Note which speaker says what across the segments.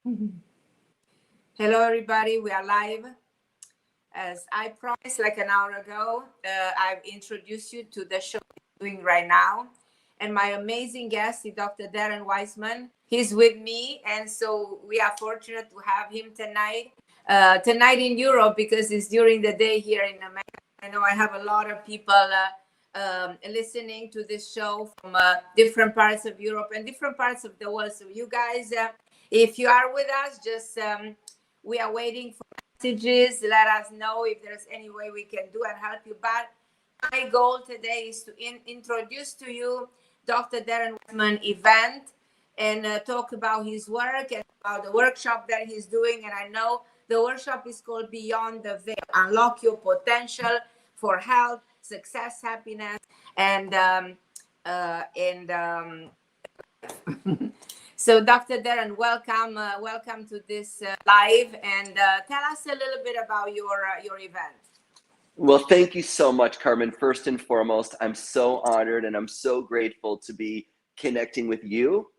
Speaker 1: Hello, everybody. We are live. As I promised like an hour ago, I've introduced you to the show we're doing right now. And my amazing guest is Dr. Darren Weissman. He's with me. And so we are fortunate to have him tonight. Tonight in Europe, because it's during the day here in America. I know I have a lot of people listening to this show from different parts of Europe and different parts of the world. So you guys, if you are with us, just we are waiting for messages. Let us know if there's any way we can do and help you. But my goal today is to introduce to you Dr. Darren Weissman event and talk about his work and about the workshop that he's doing. And I know the workshop is called Beyond the Veil, Unlock Your Potential for Health, Success, Happiness, and so Dr. Darren, welcome to this live, and tell us a little bit about your event.
Speaker 2: Well, thank you so much, Carmen. First and foremost, I'm so honored and I'm so grateful to be connecting with you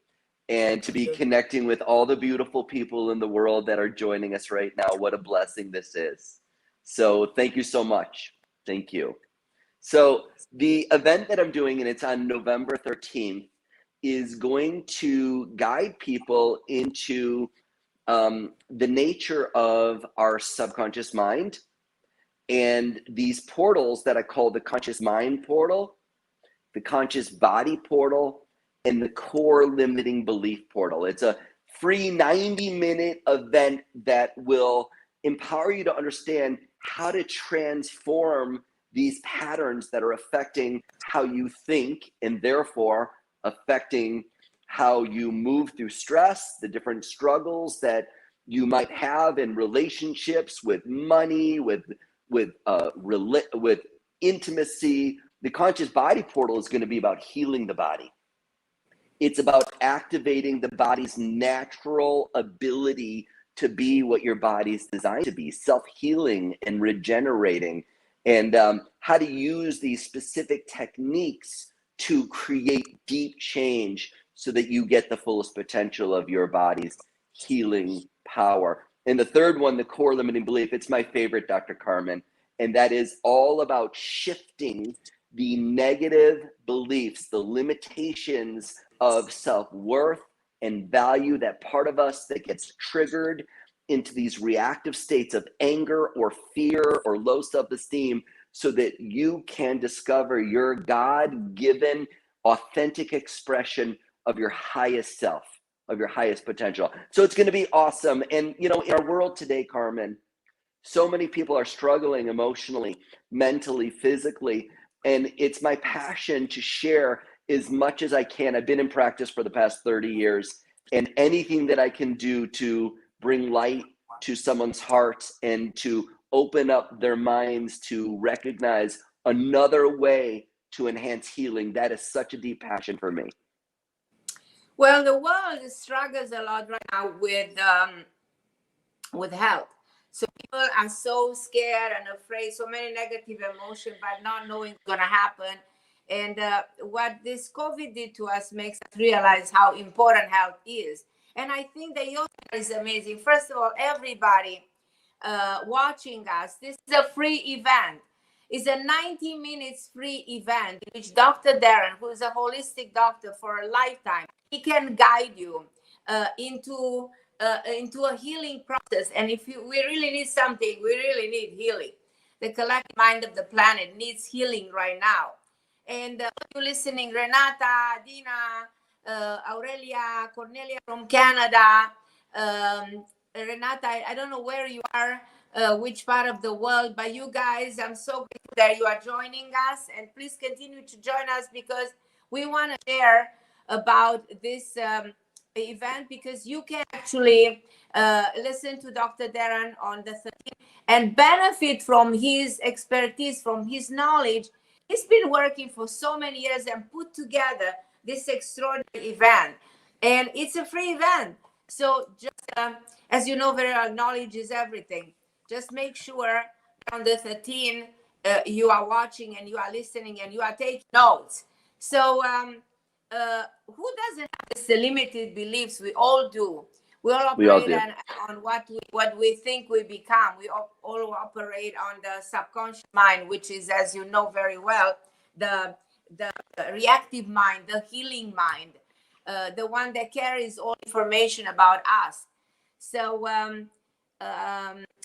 Speaker 2: and to be connecting with all the beautiful people in the world that are joining us right now. What a blessing this is. So thank you so much. Thank you. So the event that I'm doing, and it's on November 13th, is going to guide people into the nature of our subconscious mind and these portals that I call the conscious mind portal, the conscious body portal, and the core limiting belief portal. It's a free 90-minute event that will empower you to understand how to transform these patterns that are affecting how you think and therefore affecting how you move through stress, the different struggles that you might have in relationships, with money, with intimacy. The conscious body portal is going to be about healing the body. It's about activating the body's natural ability to be what your body's designed to be, self-healing and regenerating, and how to use these specific techniques to create deep change so that you get the fullest potential of your body's healing power. And the third one, the core limiting belief, it's my favorite, Dr. Carmen, and that is all about shifting the negative beliefs, the limitations of self-worth and value, that part of us that gets triggered into these reactive states of anger or fear or low self-esteem, so that you can discover your God-given authentic expression of your highest self, of your highest potential. So it's going to be awesome. And you know, in our world today, Carmen, so many people are struggling emotionally, mentally, physically, and it's my passion to share as much as I can. I've been in practice for the past 30 years, and anything that I can do to bring light to someone's hearts and to open up their minds to recognize another way to enhance healing, that is such a deep passion for me.
Speaker 1: Well, the world struggles a lot right now with health. So people are so scared and afraid, so many negative emotions, but not knowing what's going to happen. And what this COVID did to us makes us realize how important health is. And I think the yoga is amazing. First of all, everybody watching us, this is a free event. It's a 90 minutes free event in which Dr. Darren, who is a holistic doctor for a lifetime, he can guide you into a healing process. And if we really need something, we really need healing. The collective mind of the planet needs healing right now. And you listening, Renata, Dina, Aurelia, Cornelia from Canada, Renata, I don't know where you are, which part of the world, but you guys, I'm so grateful that you are joining us, and please continue to join us, because we want to share about this event, because you can actually listen to Dr. Darren on the 13th and benefit from his expertise, from his knowledge. He's been working for so many years and put together this extraordinary event, and it's a free event. So just as you know very well, knowledge is everything. Just make sure on the 13th you are watching and you are listening and you are taking notes. So who doesn't have these limited beliefs? We all do. We all
Speaker 2: We all
Speaker 1: operate
Speaker 2: do.
Speaker 1: on what we think we become. We all operate on the subconscious mind, which is, as you know very well, the reactive mind, the healing mind, the one that carries all information about us. So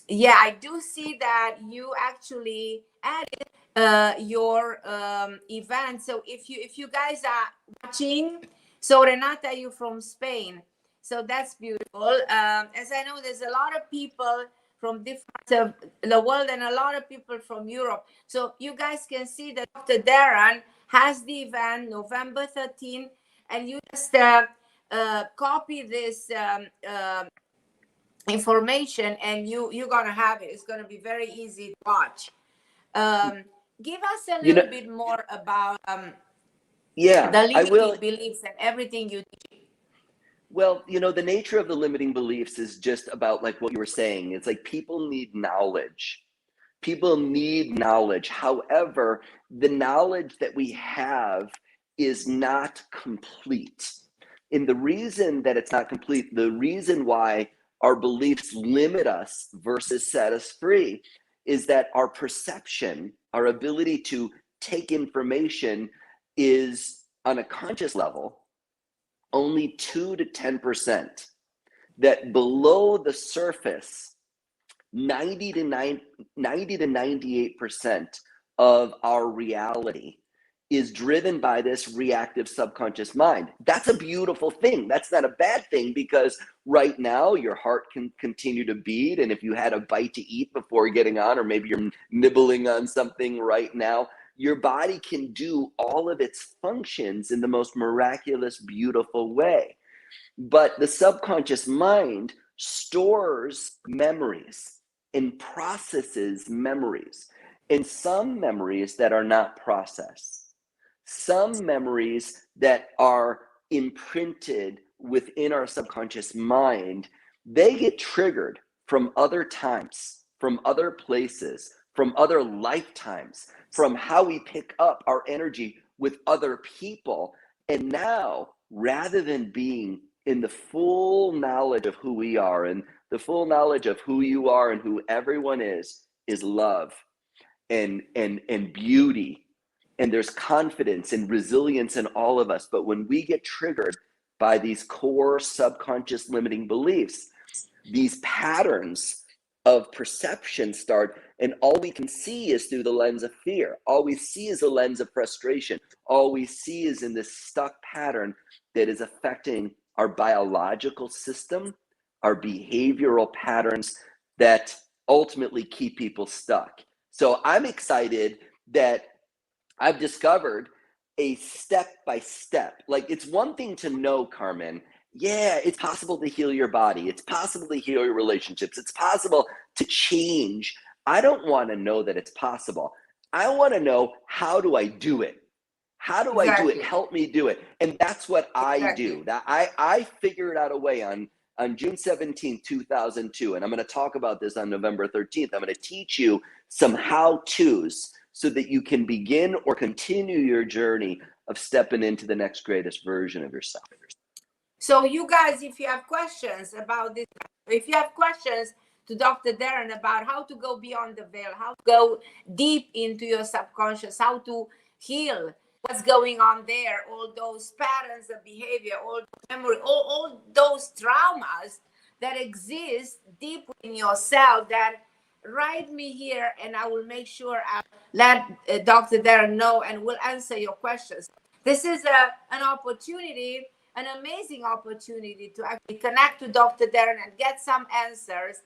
Speaker 1: yeah, I do see that you actually added your event. So if you guys are watching, so Renata, you from Spain, so that's beautiful. As I know, there's a lot of people from different the world and a lot of people from Europe. So you guys can see that Dr. Darren has the event November 13th, and you just copy this information and you're gonna have it. It's gonna be very easy to watch. Give us a
Speaker 2: You know,
Speaker 1: little bit more about
Speaker 2: yeah,
Speaker 1: the
Speaker 2: I will.
Speaker 1: limiting beliefs and everything you do.
Speaker 2: Well, the nature of the limiting beliefs is just about like what you were saying. It's like people need knowledge. People need knowledge. However, the knowledge that we have is not complete. And the reason that it's not complete, the reason why our beliefs limit us versus set us free, is that our perception, our ability to take information is on a conscious level only 2 to 10%. That below the surface, 90 to 98% of our reality is driven by this reactive subconscious mind. That's a beautiful thing. That's not a bad thing, because right now your heart can continue to beat. And if you had a bite to eat before getting on, or maybe you're nibbling on something right now, your body can do all of its functions in the most miraculous, beautiful way. But the subconscious mind stores memories and processes memories, and some memories that are not processed, some memories that are imprinted within our subconscious mind, they get triggered from other times, from other places, from other lifetimes, from how we pick up our energy with other people. And now, rather than being in the full knowledge of who we are, and the full knowledge of who you are and who everyone is love and beauty, and there's confidence and resilience in all of us. But when we get triggered by these core subconscious limiting beliefs, these patterns of perception start, and all we can see is through the lens of fear. All we see is a lens of frustration. All we see is in this stuck pattern that is affecting our biological system, our behavioral patterns that ultimately keep people stuck. So I'm excited that I've discovered a step-by-step. Like, it's one thing to know, Carmen, yeah, it's possible to heal your body. It's possible to heal your relationships. It's possible to change. I don't want to know that it's possible. I want to know, how do I do it? How do I do it?
Speaker 1: Exactly.
Speaker 2: Help me do it. And that's what I do. That I figured out a way on June 17th, 2002. And I'm going to talk about this on November 13th. I'm going to teach you some how-tos so that you can begin or continue your journey of stepping into the next greatest version of yourself.
Speaker 1: So you guys, if you have questions about this, if you have questions to Dr. Darren about how to go beyond the veil, how to go deep into your subconscious, how to heal what's going on there, all those patterns of behavior, all memory, all those traumas that exist deep in yourself, that write me here and I will make sure I let Dr. Darren know and will answer your questions. This is an opportunity, an amazing opportunity to actually connect to Dr. Darren and get some answers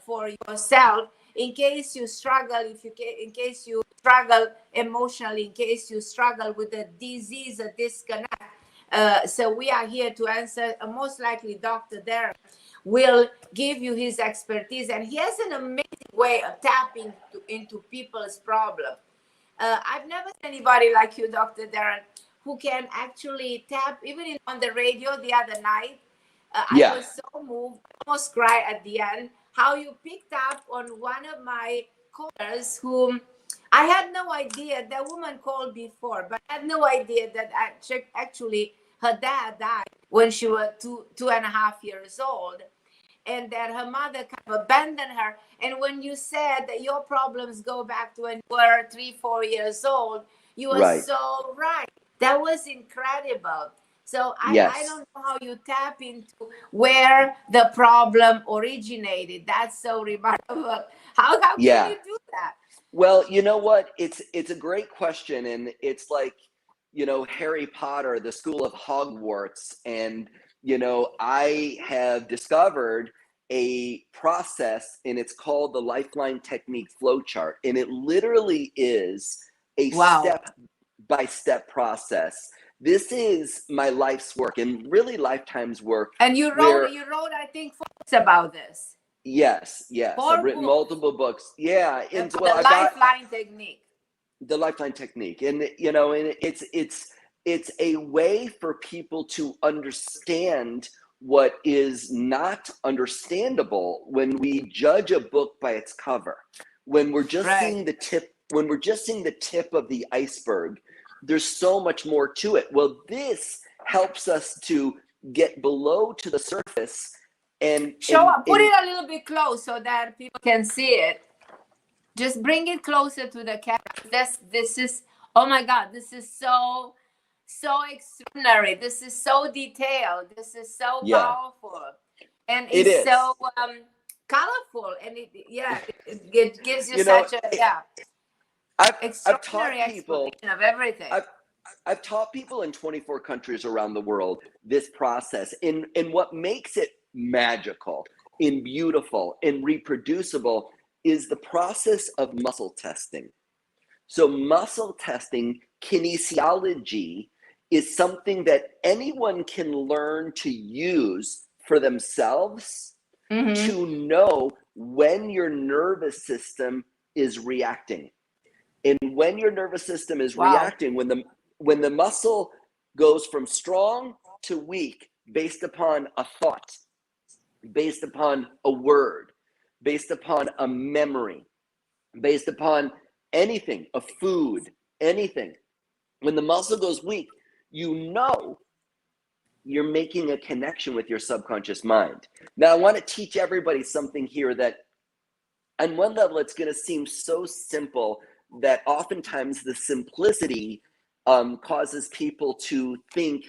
Speaker 1: for yourself, in case you struggle, in case you struggle emotionally, in case you struggle with a disease, a disconnect. So we are here to answer. Most likely Dr. Darren will give you his expertise, and he has an amazing way of tapping into people's problem. I've never seen anybody like you, Dr. Darren, who can actually tap, even on the radio the other night. I was so moved, almost cried at the end, how you picked up on one of my callers whom I had no idea. The woman called before, but I had no idea that actually her dad died when she was 2.5 years old, and that her mother kind of abandoned her. And when you said that your problems go back to when you were 3-4 years old, you were
Speaker 2: Right.
Speaker 1: so right. That was incredible. So I
Speaker 2: Yes.
Speaker 1: don't know how you tap into where the problem originated. That's so remarkable. How can
Speaker 2: Yeah.
Speaker 1: you do that?
Speaker 2: Well, you know what? It's a great question, and it's like, you know, Harry Potter, the School of Hogwarts, and you know, I have discovered a process, and it's called the Lifeline technique flowchart, and it literally is a
Speaker 1: Wow.
Speaker 2: step-by-step process. This is my life's work, and really lifetime's work.
Speaker 1: And you wrote, I think, 4 books about this.
Speaker 2: Yes.
Speaker 1: 4
Speaker 2: I've written
Speaker 1: books.
Speaker 2: multiple books. Yeah, and
Speaker 1: The
Speaker 2: well,
Speaker 1: Lifeline technique.
Speaker 2: The Lifeline technique, and you know, and it's a way for people to understand what is not understandable when we judge a book by its cover. When we're just seeing the tip, of the iceberg, there's so much more to it. Well, this helps us to get below to the surface and
Speaker 1: put it a little bit close so that people can see it. Just bring it closer to the camera. This is, oh my God, this is so extraordinary. This is so detailed. This is so powerful. And it's so colorful. And it gives you such a,
Speaker 2: I've taught people
Speaker 1: of everything.
Speaker 2: I've taught people in 24 countries around the world this process. And what makes it magical and beautiful and reproducible is the process of muscle testing. So muscle testing, kinesiology, is something that anyone can learn to use for themselves to know when your nervous system is reacting. And when your nervous system is reacting, when the muscle goes from strong to weak based upon a thought, based upon a word, based upon a memory, based upon anything, a food, anything. When the muscle goes weak, you know you're making a connection with your subconscious mind. Now, I want to teach everybody something here that on one level, it's going to seem so simple that oftentimes the simplicity causes people to think,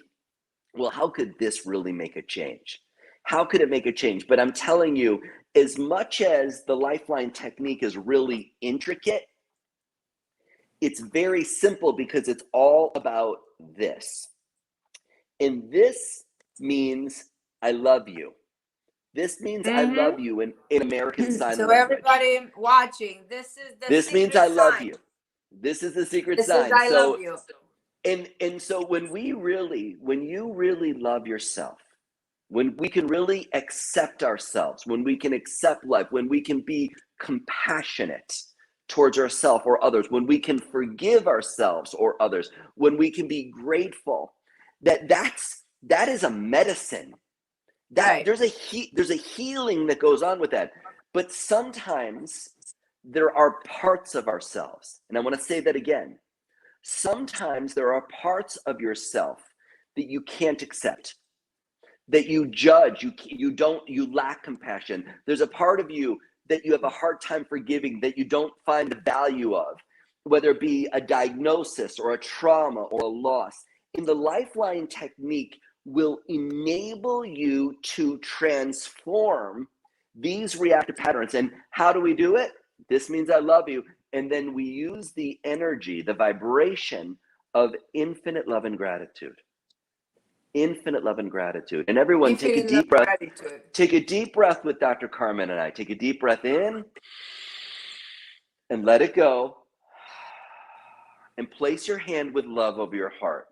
Speaker 2: well, how could this really make a change? How could it make a change? But I'm telling you, as much as the Lifeline technique is really intricate, it's very simple because it's all about this. And this means I love you. This means I love you in American Sign Language.
Speaker 1: So everybody watching, this is the
Speaker 2: this
Speaker 1: secret
Speaker 2: means I love
Speaker 1: sign.
Speaker 2: you. This is the secret
Speaker 1: this
Speaker 2: sign.
Speaker 1: Is I love you.
Speaker 2: And so when you really love yourself, when we can really accept ourselves, when we can accept life, when we can be compassionate towards ourselves or others, when we can forgive ourselves or others, when we can be grateful, that is a medicine. There's a healing that goes on with that. But sometimes there are parts of ourselves, and I want to say that again. Sometimes there are parts of yourself that you can't accept, that you judge, you lack compassion. There's a part of you that you have a hard time forgiving, that you don't find the value of, whether it be a diagnosis or a trauma or a loss. In the Lifeline technique will enable you to transform these reactive patterns. And how do we do it? This means I love you. And then we use the energy, the vibration of infinite love and gratitude. Infinite love and gratitude. And everyone, take a deep breath. Take a deep breath with Dr. Carmen and I. Take a deep breath in and let it go. And place your hand with love over your heart.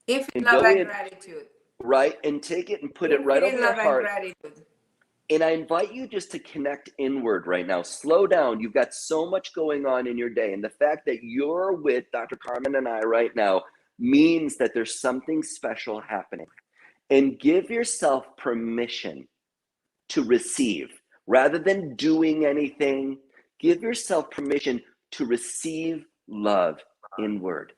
Speaker 1: Infinite love and gratitude.
Speaker 2: Right? And take it and put it right over your heart. And I invite you just to connect inward right now. Slow down. You've got so much going on in your day. And the fact that you're with Dr. Carmen and I right now means that there's something special happening. And give yourself permission to receive. Rather than doing anything, give yourself permission to receive love inward.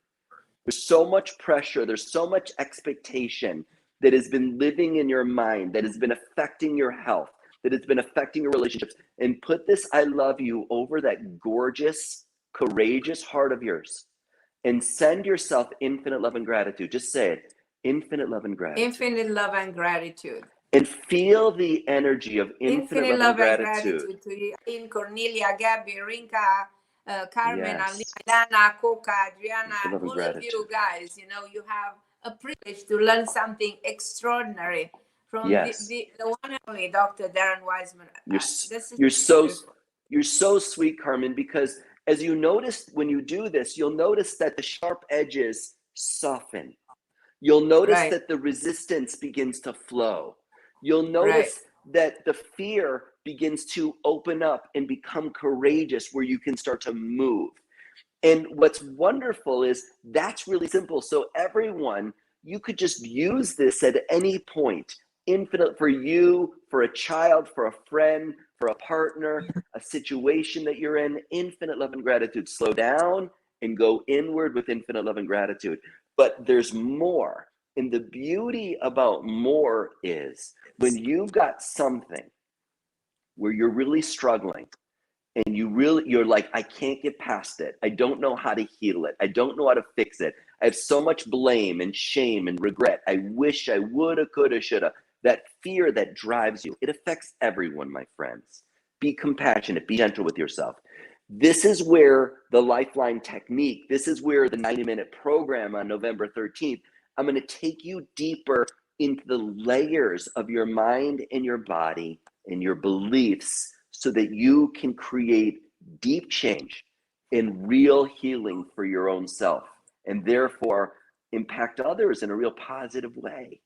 Speaker 2: There's so much pressure. There's so much expectation that has been living in your mind, that has been affecting your health, that has been affecting your relationships. And put this I love you over that gorgeous, courageous heart of yours. And send yourself infinite love and gratitude. Just say it. Infinite love and gratitude.
Speaker 1: Infinite love and gratitude.
Speaker 2: And feel the energy of infinite love and gratitude
Speaker 1: to you, in Cornelia, Gabby, Rinka, Carmen,
Speaker 2: Yes.
Speaker 1: Alana, Coca, Adriana,
Speaker 2: Love and
Speaker 1: all of you
Speaker 2: gratitude.
Speaker 1: guys. You know, you have a privilege to learn something extraordinary from
Speaker 2: Yes.
Speaker 1: the one and only Dr. Darren Weissman.
Speaker 2: You're so sweet, Carmen, because as you notice when you do this, you'll notice that the sharp edges soften. You'll notice that the resistance begins to flow. You'll notice that the fear begins to open up and become courageous, where you can start to move. And what's wonderful is that's really simple. So everyone, you could just use this at any point. Infinite for you, for a child, for a friend, for a partner, a situation that you're in. Infinite love and gratitude. Slow down and go inward with infinite love and gratitude. But there's more. And the beauty about more is when you've got something where you're really struggling, and you're like, I can't get past it. I don't know how to heal it. I don't know how to fix it. I have so much blame and shame and regret. I wish I woulda, coulda, shoulda. That fear that drives you, it affects everyone, my friends. Be compassionate, be gentle with yourself. This is where the Lifeline technique, this is where the 90-minute program on November 13th, I'm going to take you deeper into the layers of your mind and your body and your beliefs, so that you can create deep change and real healing for your own self, and therefore impact others in a real positive way.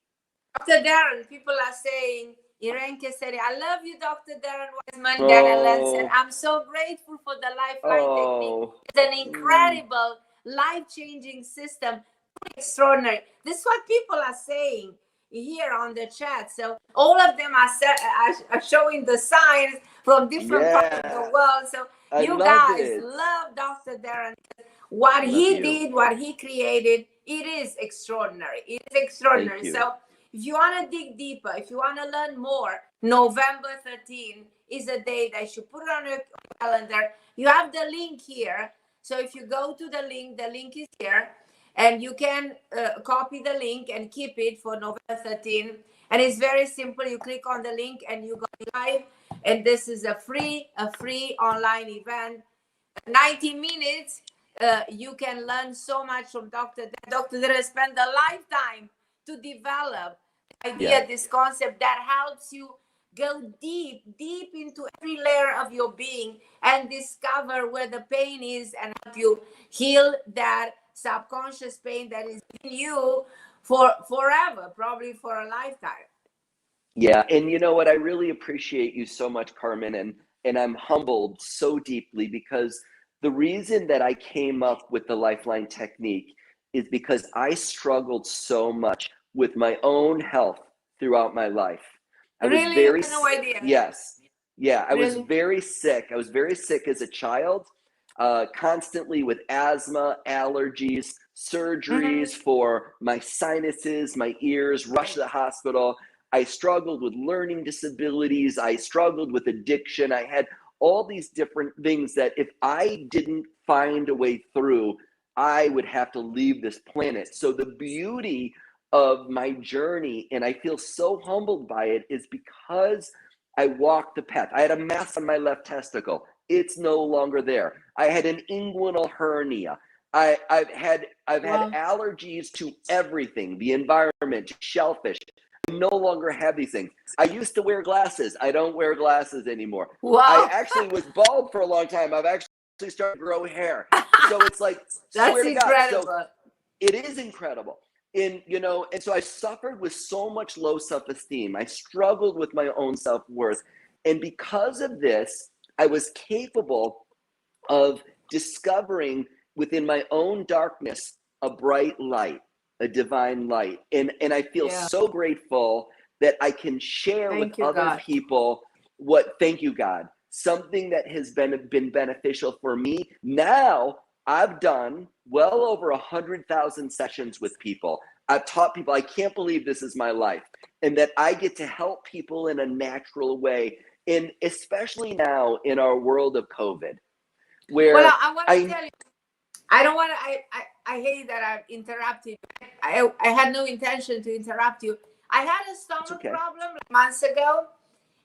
Speaker 1: Dr. Darren, people are saying, Irenke said, I love you, Dr. Darren Weissman, Darren said, I'm so grateful for the Lifeline technique. It's an incredible, life-changing system. Extraordinary. This is what people are saying here on the chat. So all of them are showing the signs from different parts of the world. So you guys love Dr. Darren. What he did, what he created, it is extraordinary. It is extraordinary. So if you want to dig deeper, if you want to learn more, November 13th is a day that you should put on your calendar. You have the link here. So if you go to the link is here. And you can copy the link and keep it for November 13th. And it's very simple. You click on the link and you go live. And this is a free online event. 90 minutes. You can learn so much from Dr. Darren spent a lifetime to develop the idea, this concept that helps you go deep into every layer of your being and discover where the pain is, and help you heal that subconscious pain that is in you for forever, probably for a lifetime.
Speaker 2: Yeah, and you know what? I really appreciate you so much, Carmen, and I'm humbled so deeply, because the reason that I came up with the Lifeline technique is because I struggled so much with my own health throughout my life. I was very sick.
Speaker 1: No idea.
Speaker 2: Yes. Yeah, I was very sick. I was very sick as a child, constantly with asthma, allergies, surgeries for my sinuses, my ears, rushed to the hospital. I struggled with learning disabilities. I struggled with addiction. I had all these different things that if I didn't find a way through, I would have to leave this planet. So the beauty of my journey, and I feel so humbled by it, is because I walked the path. I had a mass on my left testicle. It's no longer there. I had an inguinal hernia. I've had allergies to everything, the environment, shellfish. I no longer have these things. I used to wear glasses. I don't wear glasses anymore. I actually was bald for a long time. I've actually started to grow hair. So it's like,
Speaker 1: that's incredible.
Speaker 2: So it is incredible. And, you know, and so I suffered with so much low self-esteem. I struggled with my own self-worth. And because of this, I was capable of discovering within my own darkness a bright light, a divine light. And I feel so grateful that I can share with other people thank you, God, something that has been beneficial for me. Now I've done well over 100,000 sessions with people. I've taught people, I can't believe this is my life, and that I get to help people in a natural way. And especially now in our world of COVID, where
Speaker 1: Well, I want to tell you, I don't want to, I hate that I've interrupted. I had no intention to interrupt you. I had a stomach problem months ago,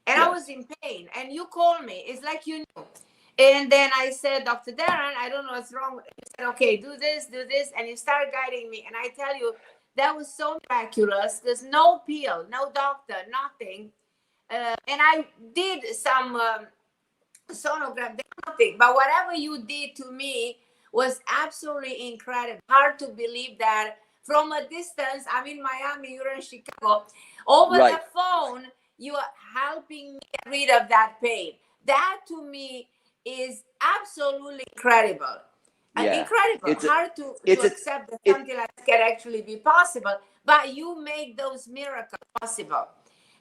Speaker 1: and I was in pain, and you called me. It's like you knew. And then I said, Dr. Darren, I don't know what's wrong. You said, okay, do this, and you started guiding me. And I tell you, that was so miraculous. There's no pill, no doctor, nothing. And I did some sonogram, nothing. But whatever you did to me was absolutely incredible. Hard to believe that from a distance. I'm in Miami, you're in Chicago. Over the phone, you are helping me get rid of that pain. That to me is absolutely incredible. Incredible. It's hard to accept that something like that can actually be possible, but you make those miracles possible.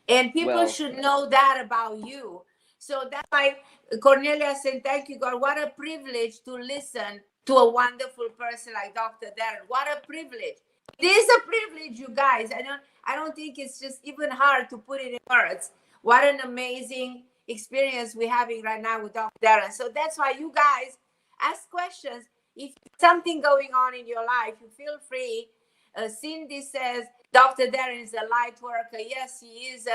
Speaker 1: And people should know that about you. So that's why Cornelia said, thank you, God. What a privilege to listen to a wonderful person like Dr. Darren. What a privilege. It is a privilege, you guys. I don't think it's just even hard to put it in words. What an amazing experience we're having right now with Dr. Darren. So that's why you guys ask questions. If something going on in your life, you feel free. Cindy says, Dr. Darren is a light worker. Yes, he is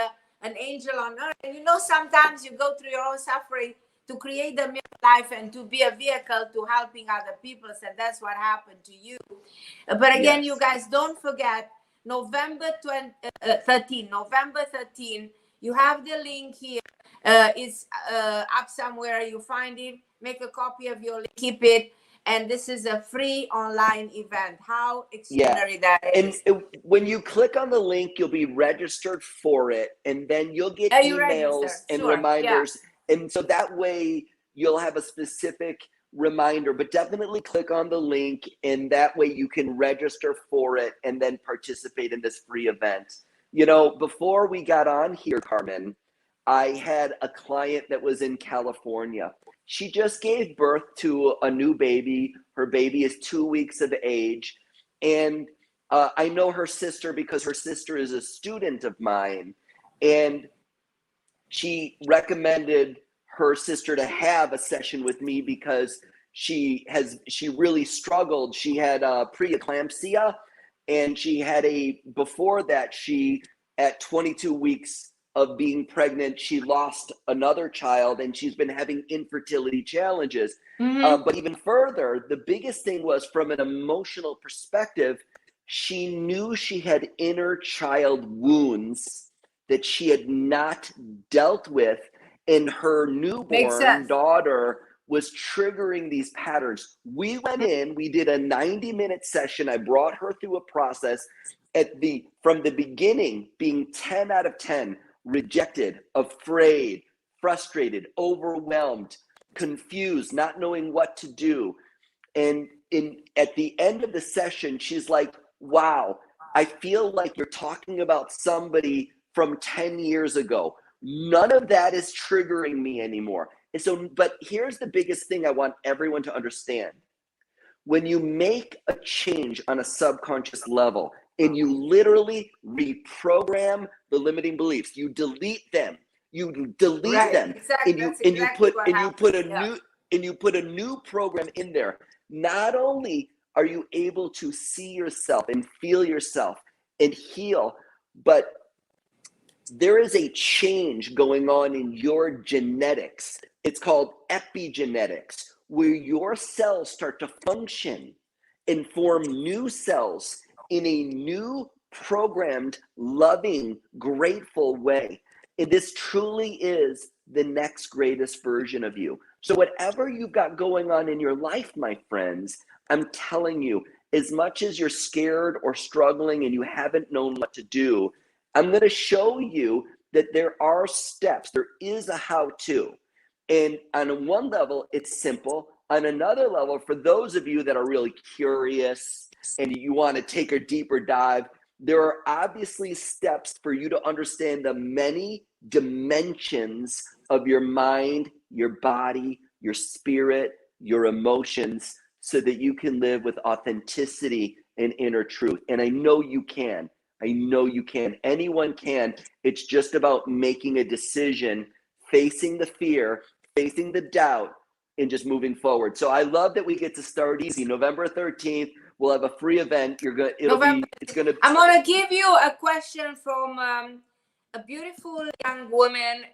Speaker 1: an angel on earth. And you know, sometimes you go through your own suffering to create the miracle life and to be a vehicle to helping other people. And that's what happened to you. But again, you guys, don't forget, November 13, you have the link here. It's up somewhere. You find it, make a copy of your link, keep it. And this is a free online event. How extraordinary that is.
Speaker 2: And when you click on the link, you'll be registered for it. And then you'll get emails and reminders. And so that way you'll have a specific reminder. But definitely click on the link. And that way you can register for it and then participate in this free event. You know, before we got on here, Carmen, I had a client that was in California. She just gave birth to a new baby. Her baby is 2 weeks of age. And I know her sister because her sister is a student of mine. And she recommended her sister to have a session with me because she really struggled. She had preeclampsia, and she had before that, at 22 weeks of being pregnant, she lost another child, and she's been having infertility challenges. But even further, the biggest thing was from an emotional perspective, she knew she had inner child wounds that she had not dealt with, and her newborn daughter was triggering these patterns. We went in, we did a 90-minute session. I brought her through a process from the beginning, being 10 out of 10, rejected, afraid, frustrated, overwhelmed, confused, not knowing what to do. And at the end of the session, she's like, wow, I feel like you're talking about somebody from 10 years ago. None of that is triggering me anymore. And so, but here's the biggest thing I want everyone to understand. When you make a change on a subconscious level, and you literally reprogram the limiting beliefs, you delete them. You delete them, and you put a new program in there. Not only are you able to see yourself and feel yourself and heal, but there is a change going on in your genetics. It's called epigenetics, where your cells start to function and form new cells in a new, programmed, loving, grateful way. And this truly is the next greatest version of you. So whatever you've got going on in your life, my friends, I'm telling you, as much as you're scared or struggling and you haven't known what to do, I'm going to show you that there are steps. There is a how-to. And on one level, it's simple. On another level, for those of you that are really curious and you want to take a deeper dive, there are obviously steps for you to understand the many dimensions of your mind, your body, your spirit, your emotions, so that you can live with authenticity and inner truth. And I know you can. I know you can. Anyone can. It's just about making a decision, facing the fear, facing the doubt, and just moving forward. So I love that we get to start easy. November 13th, we'll have a free event.
Speaker 1: I'm gonna give you a question from a beautiful young woman,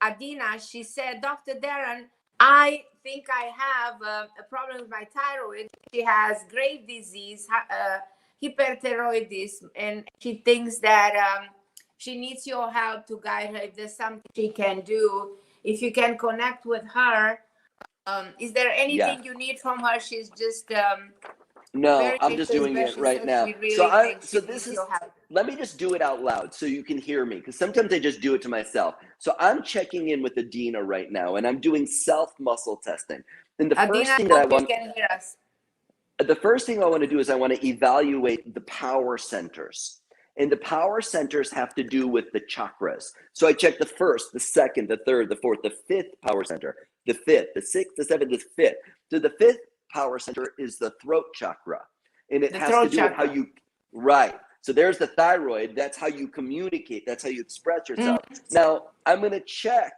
Speaker 1: Adina. She said, Dr. Darren, I think I have a problem with my thyroid. She has grave disease, hyperthyroidism, and she thinks that she needs your help to guide her if there's something she can do. If you can connect with her, is there anything you need from her? She's just
Speaker 2: no, I'm just doing it right now. Let me just do it out loud so you can hear me, because sometimes I just do it to myself. So I'm checking in with Adina right now, and I'm doing self-muscle testing. And the first thing that I want,
Speaker 1: can hear us.
Speaker 2: The first thing I want to do is I want to evaluate the power centers. And the power centers have to do with the chakras. So I check the first, the second, the third, the fourth, the fifth power center, the fifth, the sixth, the seventh, the fifth. So the fifth power center is the throat chakra. And it has to do with how you, so there's the thyroid. That's how you communicate. That's how you express yourself. Now, I'm going to check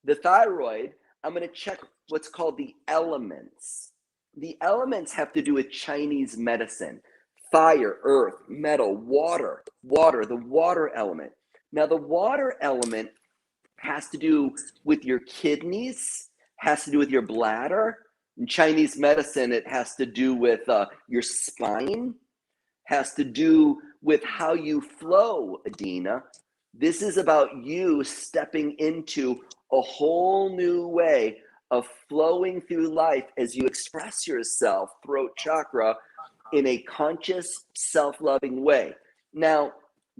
Speaker 2: the thyroid. I'm going to check what's called the elements. The elements have to do with Chinese medicine. Fire, earth, metal, water, the water element. Now, the water element has to do with your kidneys, has to do with your bladder. In Chinese medicine, it has to do with your spine, has to do with how you flow, Adina. This is about you stepping into a whole new way of flowing through life as you express yourself, throat chakra, in a conscious, self-loving way. Now,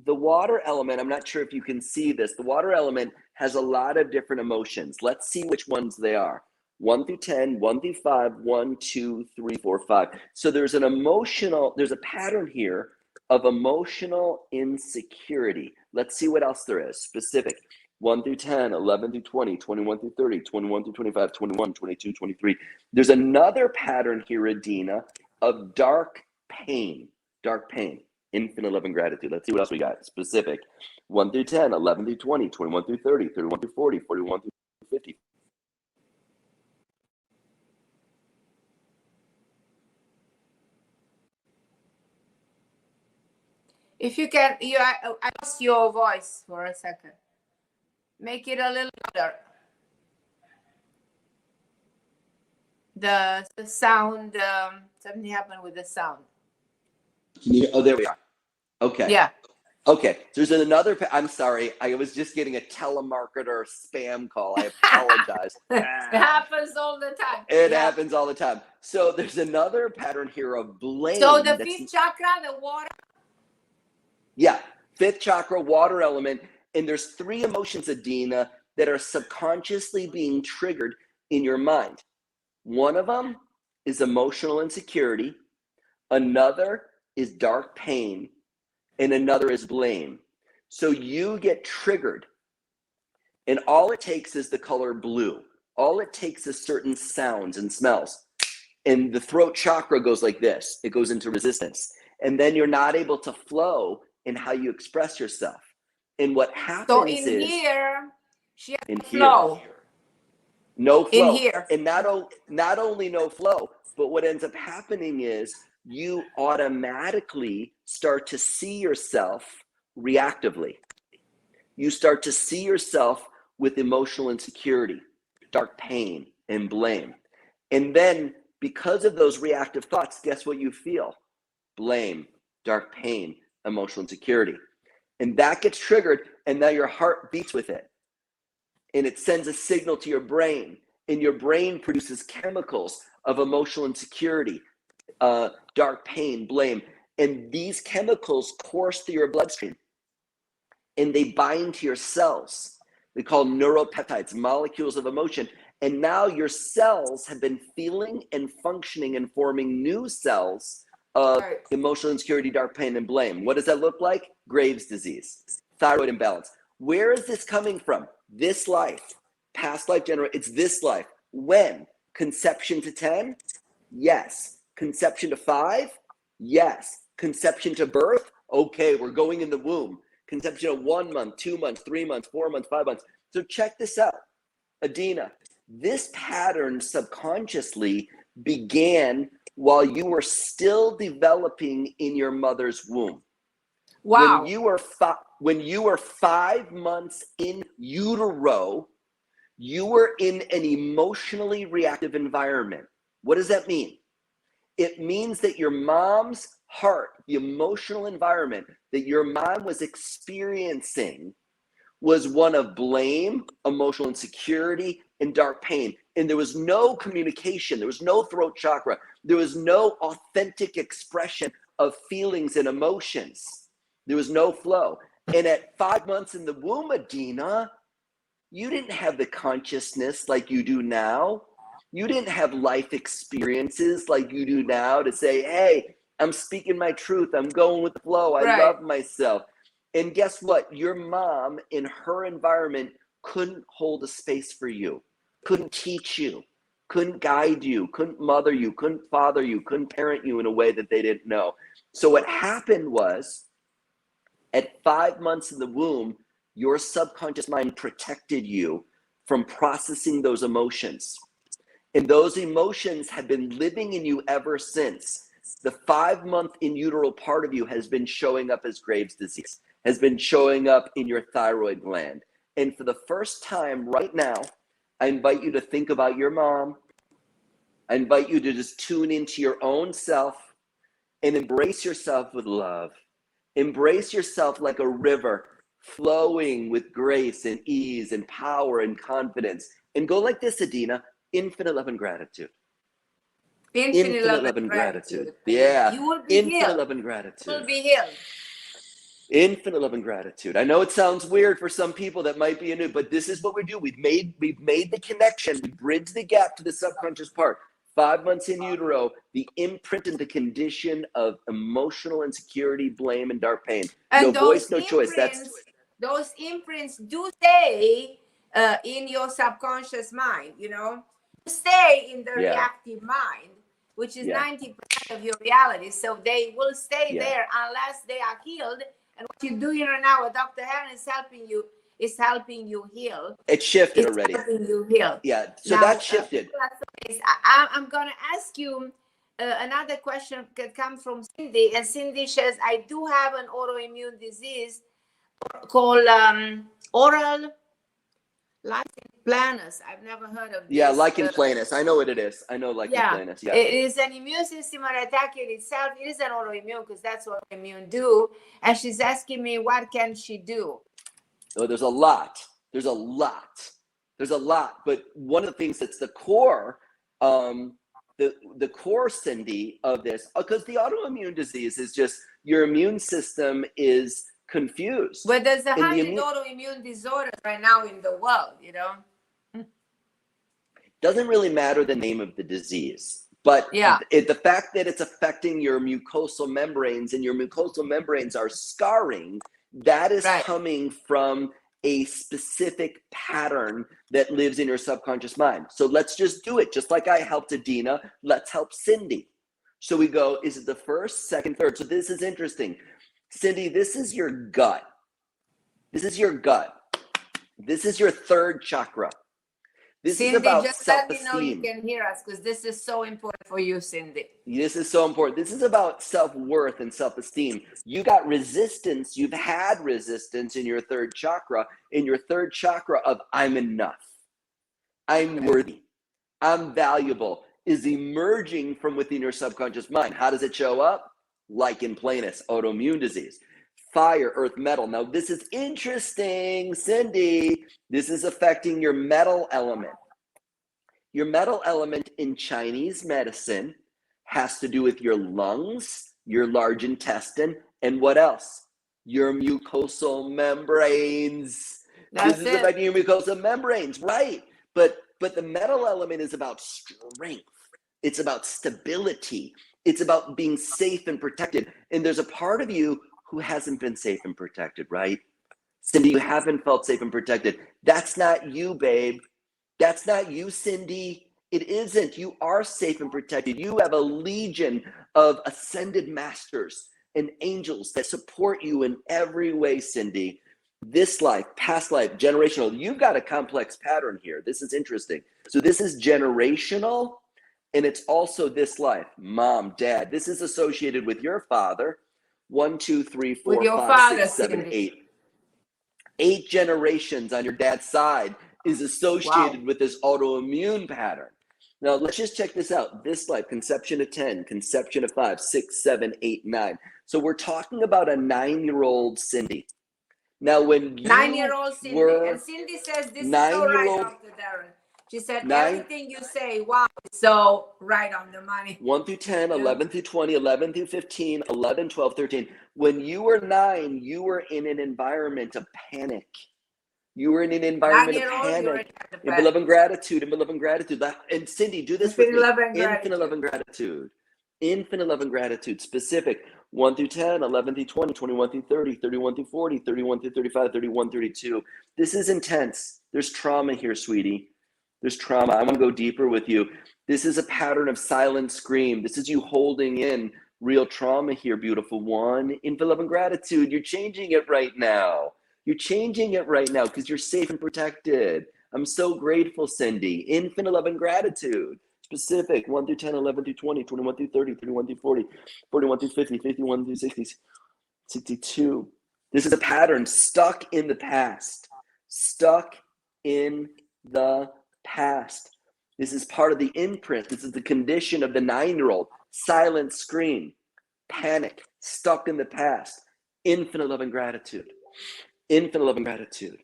Speaker 2: the water element, I'm not sure if you can see this, the water element has a lot of different emotions. Let's see which ones they are. 1 through 10, 1 through 5, 1, 2, 3, 4, 5. So there's a pattern here of emotional insecurity. Let's see what else there is, specific. 1 through 10, 11 through 20, 21 through 30, 21 through 25, 21, 22, 23. There's another pattern here, Adina, of dark pain, infinite love and gratitude. Let's see what else we got, specific. 1 through 10, 11 through 20, 21 through 30, 31 through 40, 41 through 50.
Speaker 1: If you can, I lost your voice for a second. Make it a little louder. The sound, something happened with the sound.
Speaker 2: Oh, there we are. Okay.
Speaker 1: Yeah.
Speaker 2: Okay. So there's another, I'm sorry. I was just getting a telemarketer spam call. I apologize.
Speaker 1: It happens all the time.
Speaker 2: It happens all the time. So there's another pattern here of blame.
Speaker 1: So the fifth chakra, the water.
Speaker 2: Yeah. Fifth chakra, water element. And there's 3 emotions, Adina, that are subconsciously being triggered in your mind. One of them is emotional insecurity. Another is dark pain. And another is blame. So you get triggered. And all it takes is the color blue. All it takes is certain sounds and smells. And the throat chakra goes like this. It goes into resistance. And then you're not able to flow in how you express yourself. And what happens is...
Speaker 1: So in here, she has
Speaker 2: in
Speaker 1: flow.
Speaker 2: Here, no flow.
Speaker 1: In here.
Speaker 2: And not only no flow, but what ends up happening is you automatically start to see yourself reactively. You start to see yourself with emotional insecurity, dark pain, and blame. And then because of those reactive thoughts, guess what you feel? Blame, dark pain, emotional insecurity. And that gets triggered, and now your heart beats with it. And it sends a signal to your brain, and your brain produces chemicals of emotional insecurity, dark pain, blame. And these chemicals course through your bloodstream, and they bind to your cells. We call neuropeptides, molecules of emotion. And now your cells have been feeling and functioning and forming new cells of emotional insecurity, dark pain, and blame. What does that look like? Graves' disease, thyroid imbalance. Where is this coming from? This life, past life, it's this life. When? Conception to 10, Yes. Conception to 5? Yes. Conception to birth? Okay, we're going in the womb. Conception of 1 month, 2 months, 3 months, 4 months, 5 months. So check this out, Adina. This pattern subconsciously began while you were still developing in your mother's womb.
Speaker 1: Wow.
Speaker 2: When you were 5 months in utero, you were in an emotionally reactive environment. What does that mean? It means that your mom's heart, the emotional environment that your mom was experiencing, was one of blame, emotional insecurity, and dark pain. And there was no communication. There was no throat chakra. There was no authentic expression of feelings and emotions. There was no flow. And at 5 months in the womb, Adina, you didn't have the consciousness like you do now. You didn't have life experiences like you do now to say, hey, I'm speaking my truth. I'm going with the flow. I love myself. And guess what? Your mom in her environment couldn't hold a space for you, couldn't teach you, couldn't guide you, couldn't mother you, couldn't father you, couldn't parent you in a way that they didn't know. So what happened was, at 5 months in the womb, your subconscious mind protected you from processing those emotions. And those emotions have been living in you ever since. The 5 month in utero part of you has been showing up as Graves' disease, has been showing up in your thyroid gland. And for the first time right now, I invite you to think about your mom. I invite you to just tune into your own self and embrace yourself with love. Embrace yourself like a river, flowing with grace and ease and power and confidence. And go like this, Adina: infinite love and gratitude. Infinite love and gratitude. Yeah.
Speaker 1: You will be
Speaker 2: infinite
Speaker 1: healed.
Speaker 2: love and gratitude.
Speaker 1: You will be healed.
Speaker 2: Infinite love and gratitude. I know it sounds weird for some people that might be new, but this is what we do. We've made the connection. We bridge the gap to the subconscious part. 5 months in utero, the imprint and the condition of emotional insecurity, blame, and dark pain.
Speaker 1: And
Speaker 2: no voice, no choice.
Speaker 1: Those imprints do stay in your subconscious mind, you know, stay in the reactive mind, which is 90% of your reality. So they will stay there unless they are healed. And what you're doing right now, what Dr. Harra is helping you heal.
Speaker 2: It shifted already.
Speaker 1: Helping you heal.
Speaker 2: Yeah, so now, that shifted.
Speaker 1: I'm going to ask you another question that comes from Cindy. And Cindy says, I do have an autoimmune disease called oral lichen planus. I've never heard of this.
Speaker 2: Yeah, lichen planus. I know what it is. I know lichen planus. Yeah,
Speaker 1: it is an immune system attack in itself. It is an autoimmune because that's what autoimmune do. And she's asking me, what can she do?
Speaker 2: Oh, there's a lot. There's a lot. But one of the things that's the core, the core, Cindy, of this, because the autoimmune disease is just your immune system is confused.
Speaker 1: But there's 100 autoimmune disorders right now in the world, you know.
Speaker 2: Doesn't really matter the name of the disease, but the fact that it's affecting your mucosal membranes and your mucosal membranes are scarring, that is coming from a specific pattern that lives in your subconscious mind. So let's just do it. Just like I helped Adina, let's help Cindy. So we go, is it the first, second, third? So this is interesting. Cindy, this is your gut. This is your gut. This is your third chakra. This
Speaker 1: Cindy,
Speaker 2: is about
Speaker 1: just
Speaker 2: self-esteem.
Speaker 1: let me know you can hear us because this is so important for you, Cindy.
Speaker 2: This is so important. This is about self-worth and self-esteem. You got resistance. You've had resistance in your third chakra, of I'm enough. I'm worthy. I'm valuable is emerging from within your subconscious mind. How does it show up? Lichen planus, autoimmune disease. Fire, earth, metal. Now, this is interesting, Cindy. This is affecting your metal element. Your metal element in Chinese medicine has to do with your lungs, your large intestine, and what else? Your mucosal membranes. This is affecting your mucosal membranes, right? But the metal element is about strength. It's about stability. It's about being safe and protected. And there's a part of you who hasn't been safe and protected, right? Cindy, you haven't felt safe and protected. That's not you, babe. That's not you, Cindy. It isn't. You are safe and protected. You have a legion of ascended masters and angels that support you in every way, Cindy. This life, past life, generational. You've got a complex pattern here. This is interesting. So this is generational, and it's also this life. Mom, dad. This is associated with your father. 1, 2, 3, 4, 5, 6, 7, 8. 8 generations on your dad's side is associated with this autoimmune pattern. Now, let's just check this out. This life, conception of 10, conception of 5, 6, 7, 8, 9. So we're talking about a 9-year-old Cindy. Now, when you
Speaker 1: 9-year-old Cindy, and Cindy says this is so right, Dr. Darren. She said, everything you say, wow, it's so right on the money.
Speaker 2: 1 through 10, 11 through 20, 11 through 15, 11, 12, 13. When you were 9, you were in an environment of panic. You were in an environment of panic. In love and gratitude, in love and gratitude. And Cindy, do this with me. Infinite love and gratitude. Infinite love and gratitude. Specific. 1 through 10, 11 through 20, 21 through 30, 31 through 40, 31 through 35, 31 through 32. This is intense. There's trauma here, sweetie. There's trauma. I want to go deeper with you. This is a pattern of silent scream. This is you holding in real trauma here, beautiful one. Infinite love and gratitude. You're changing it right now. You're changing it right now because you're safe and protected. I'm so grateful, Cindy. Infinite love and gratitude. Specific. 1 through 10, 11 through 20, 21 through 30, 31 through 40, 41 through 50, 51 through 60, 62. This is a pattern stuck in the past. Stuck in the past. This is part of the imprint. This is the condition of the 9-year-old. Silent scream. Panic. Stuck in the past. Infinite love and gratitude. Infinite love and gratitude.